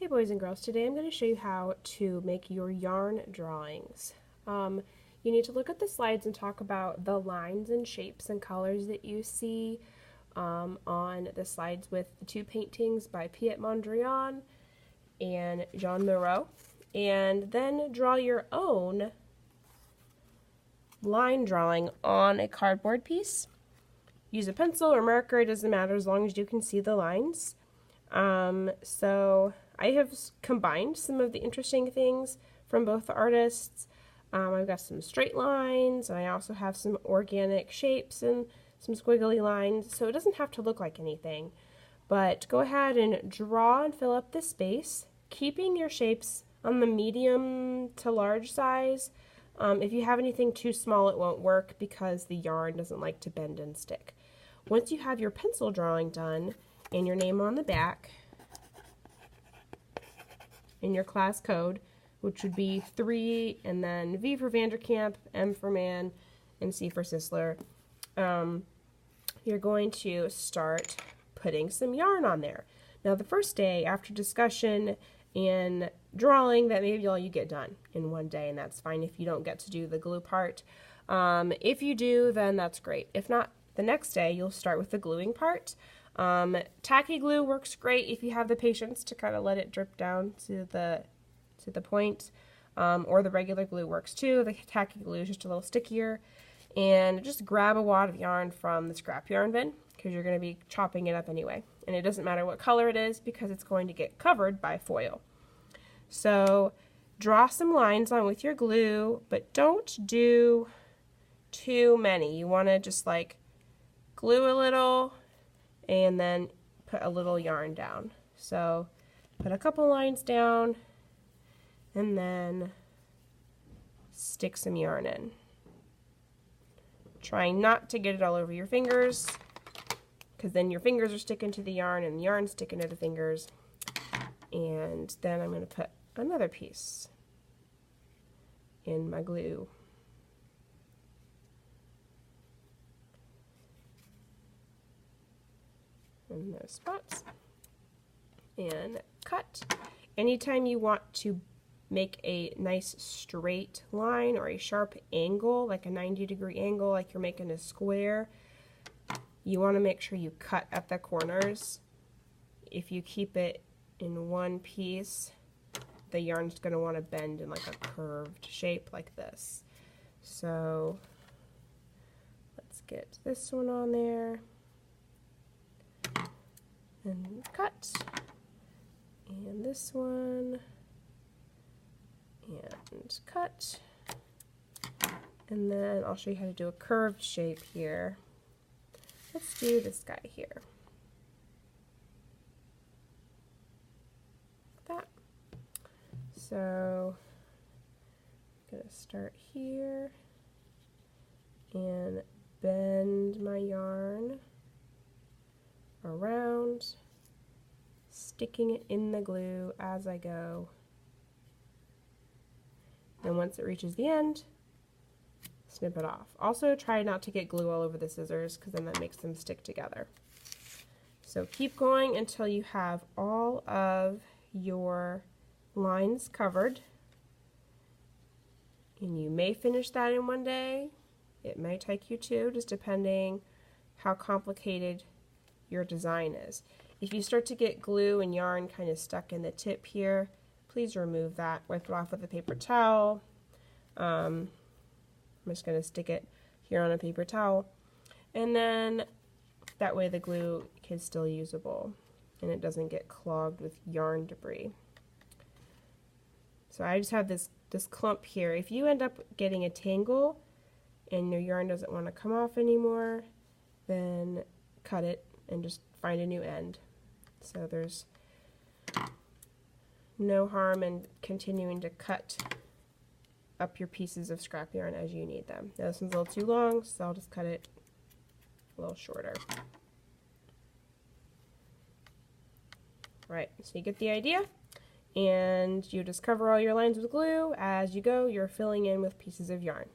Hey boys and girls, today I'm going to show you how to make your yarn drawings. You need to look at the slides and talk about the lines and shapes and colors that you see on the slides with the two paintings by pt.1 and Jean Moreau, and then draw your own line drawing on a cardboard piece. Use a pencil or marker, it doesn't matter as long as you can see the lines. So I have combined some of the interesting things from both the artists. I've got some straight lines, and I also have some organic shapes and some squiggly lines, so it doesn't have to look like anything. But go ahead and draw and fill up the space, keeping your shapes on the medium to large size. If you have anything too small, it won't work because the yarn doesn't like to bend and stick. Once you have your pencil drawing done and your name on the back, in your class code, which would be 3, and then V for Vanderkamp, M for Man, and C for Sisler, you're going to start putting some yarn on there. Now the first day, after discussion and drawing, that may be all you get done in one day, and that's fine if you don't get to do the glue part. If you do, then that's great. If not, the next day you'll start with the gluing part. Tacky glue works great if you have the patience to kind of let it drip down to the point, or the regular glue works too. The tacky glue is just a little stickier. And just grab a wad of yarn from the scrap yarn bin, because you're going to be chopping it up anyway. And it doesn't matter what color it is because it's going to get covered by foil. So draw some lines on with your glue, but don't do too many. You want to just like glue a little and then put a little yarn down. So put a couple lines down and then stick some yarn in. Trying not to get it all over your fingers, because then your fingers are sticking to the yarn and the yarn's sticking to the fingers. And then I'm going to put another piece in my glue. In those spots, and cut. Anytime you want to make a nice straight line or a sharp angle, like a 90-degree angle, like you're making a square, you want to make sure you cut at the corners. If you keep it in one piece, the yarn's going to want to bend in like a curved shape like this. So let's get this one on there. And cut, and this one, and cut, and then I'll show you how to do a curved shape here. Let's do this guy here. Like that. So I'm going to start here and bend my yarn around, sticking it in the glue as I go. And once it reaches the end, snip it off. Also try not to get glue all over the scissors, because then that makes them stick together. So keep going until you have all of your lines covered. And you may finish that in one day. It may take you two, just depending how complicated your design is. If you start to get glue and yarn kind of stuck in the tip here, please remove that. Wipe it off with a paper towel. I'm just going to stick it here on a paper towel, and then that way the glue is still usable and it doesn't get clogged with yarn debris. So I just have this clump here. If you end up getting a tangle and your yarn doesn't want to come off anymore, then cut it and just find a new end. So there's no harm in continuing to cut up your pieces of scrap yarn as you need them. Now this one's a little too long, so I'll just cut it a little shorter. Right, so you get the idea, and you just cover all your lines with glue. As you go, you're filling in with pieces of yarn.